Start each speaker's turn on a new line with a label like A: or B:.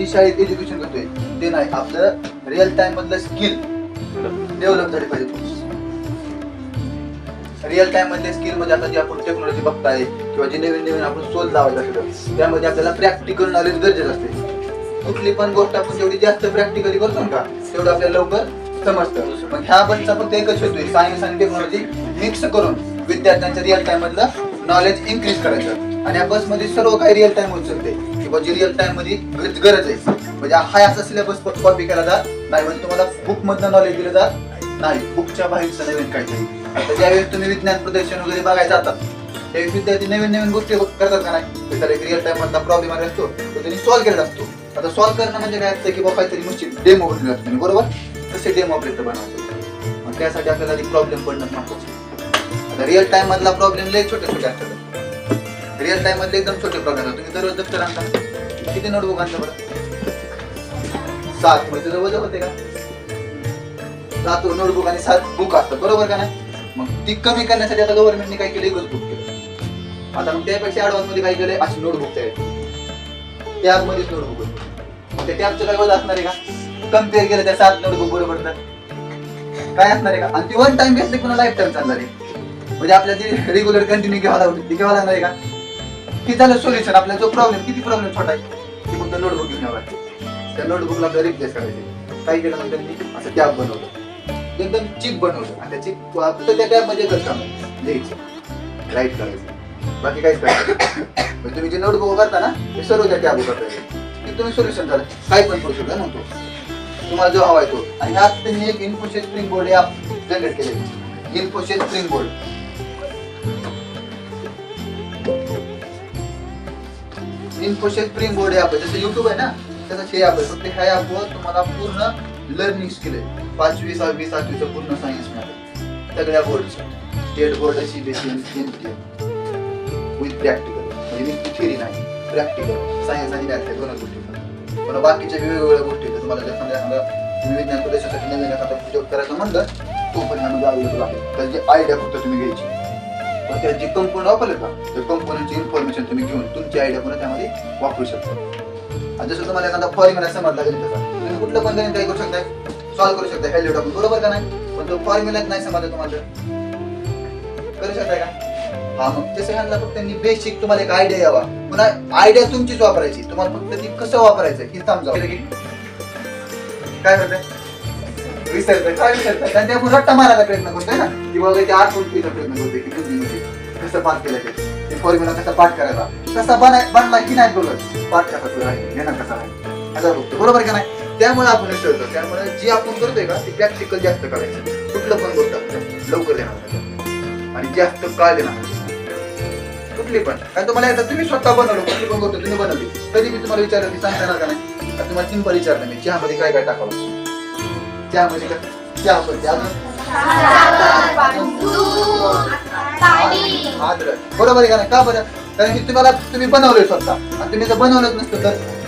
A: जी शाळेत एज्युकेशन करतोय ते नाही, आपलं रिअल टाइम मधलं स्किल डेव्हलप झाले पाहिजे. रिअल टाइम मधले स्किल म्हणजे आता जी आपण टेक्नॉलॉजी बघताय किंवा जे नवीन नवीन आपण शोध लावायचं असतं त्यामध्ये आपल्याला प्रॅक्टिकल नॉलेज गरजेचं असते. कुठली पण गोष्ट आपण जेवढी जास्त प्रॅक्टिकली करतो ना तेवढं आपल्याला लवकर समजतं. मग ह्या बसचा फक्त एकच होतोय, सायन्स आणि टेक्नॉलॉजी मिक्स करून विद्यार्थ्यांचं रिअल टाइम मधलं नॉलेज इन्क्रीज करायचं. आणि या बसमध्ये सर्व काही रिअल टाइम होऊ शकते किंवा जी रिअल टाइम मध्ये गरज आहे. म्हणजे हाय असा सिलेबस कॉपी केला जात नाही, म्हणजे तुम्हाला बुक मधलं नॉलेज दिलं जात नाही, बुकच्या बाहेरचं नवीन काहीतरी. आता ज्यावेळेस तुम्ही विज्ञान प्रदर्शन वगैरे बघायला जातात त्यावेळी विद्यार्थी नवीन नवीन गोष्टी करतात का नाही, त्याचा एक रिअल टाइम मधला प्रॉब्लेम आला असतो तो त्यांनी सॉल्व्ह केलेला असतो. आता सॉल्व्ह करणं म्हणजे काय असतं की बाबा काहीतरी मशीन डेमो बनवली असतो, बरोबर, तसे डेमो आपल्याला बनवायचे. मग त्यासाठी आपल्याला प्रॉब्लेम पडणं महत्वाचं. आता रिअल टाइम मधला प्रॉब्लेम लय छोटे छोटे असतात. रिअल टाइम मधले एकदम छोटे प्रॉब्लेम असतात. तुम्ही दररोज दप्तर आणता, किती नोटबुक आणता बरं? 7. म्हणजे वजन होते का? 7 नोटबुक आणि 7 बुक असतात, बरोबर का नाही? मग ती कमी करण्यासाठी आता गव्हर्नमेंटने काय केलं, एकच बुक केलं. आता मग त्यापेक्षा ऍडव्हान्स मध्ये काय केलंय, अशी नोटबुक तयार टॅब मध्येच नोटबुक होती. त्या टॅबचं काय वजन असणार आहे का? कम्पेअर केलं त्या 7 नोटबुक बरोबर तर काय असणार आहे का? आणि ती वन टाइम घेतली पुन्हा लाईफ टाइम चालणार आहे. म्हणजे आपल्याला जी रेग्युलर कंटिन्यू घ्यावं लागते ती घ्यावं लागणार आहे का? की झालं सोल्युशन. आपला जो प्रॉब्लेम, किती प्रॉब्लेम छोटा आहे की फक्त नोटबुक घेऊन घ्यावं लागते. त्या नोटबुकला आपल्याला रिप्लेस करायचे. काय केलं नंतर मी असं टॅब बनवलं, एकदम चिप बनवलं आणि त्या चिप फक्त त्या टॅब मध्ये एकच काम लिहायचं, राईट करायचं, बाकी काहीच करायचं. तुम्ही जे नोटबुक करता ना ते सर्व त्या टॅब करता, तुम्ही सोल्युशन झालं, काही पण करू शकता म्हणतो तुम्हाला जो हवा आहे तो. आणि ह्यात त्यांनी एक Infosys spring board app generate केले. इन्फोसिस स्प्रिंग बोर्ड ॲप जसं युट्यूब आहे ना तसंच हे ॲप आहे. फक्त ह्या ॲपवर तुम्हाला पूर्ण लर्निंग स्किल आहे. 5वी 6वी 7वीचं पूर्ण सायन्स मिळालं सगळ्या बोर्डचं, state board, CBSE, with practical. म्हणजे विथ थिअरी नाही, प्रॅक्टिकल. सायन्स आणि मॅथ हे दोनच गोष्टी. पण बाकीच्या वेगवेगळ्या गोष्टी तुम्हाला जर समजा तुम्ही विज्ञान प्रदेशासाठी नवीन एखादा प्रोजेक्ट करायचं म्हणलं तो पण ह्यामध्ये अवेलेबल आहे. त्याची आयडिया फक्त तुम्ही घ्यायची. पण त्यात जे कंपोनंट वापरले का त्या कंपोनंटची इन्फॉर्मेशन तुम्ही घेऊन तुमची आयडिया पण त्यामध्ये वापरू शकता. आणि जसं तुम्हाला एखादा फॉर्म्युला समजला गेला तसा तुम्ही कुठलं पण गणित काय करू शकताय, सॉल्व्ह करू शकता, व्हॅल्यू टाकून, बरोबर का नाही? पण तो फॉर्म्युलाच नाही समजला तुम्हाला करू शकताय का? हा, मग तसं ह्यांना फक्त त्यांनी बेसिक तुम्हाला एक आयडिया यावा, पुन्हा आयडिया तुमचीच वापरायची, तुम्हाला फक्त ती कसं वापरायचं हे समजावं. काय करताय, विसरताय, काय विसरताय? कारण ते आपण रट्टा मारायचा प्रयत्न करतोय ना, किंवा ते आठवण ठेवायचा प्रयत्न करतोय की बुद्धीमध्ये कसं पाठ केलं ते फॉर्म्युला कसा पाठ करायचा, कसा बनला की नाही बघत, पाठ कसा तुला आहे, घेणं कसा आहे ह्याचा बघतो, बरोबर का नाही? त्यामुळे आपण विसरतो. त्यामुळे जे आपण करतोय का ते प्रॅक्टिकल जास्त करायचं. कुठलं पण गोष्ट आपल्याला लवकर देणार आणि जास्त काळ देणार. कुठली पण, कारण तुम्हाला आता तुम्ही स्वतः बनवलं, कुठली पण गोष्ट तुम्ही बनवली कधी मी तुम्हाला विचारलं की सांगता येणार का नाही? आता तुम्हाला सिंपल विचारलं मी, चहामध्ये काय काय टाकावं? चहामध्ये काय? चहा पत्ती, अद्रक, बरोबर आहे का नाही? का बरं? कारण की तुम्ही बनवलंय स्वतः आणि तुम्ही जर बनवलंच नसतं तर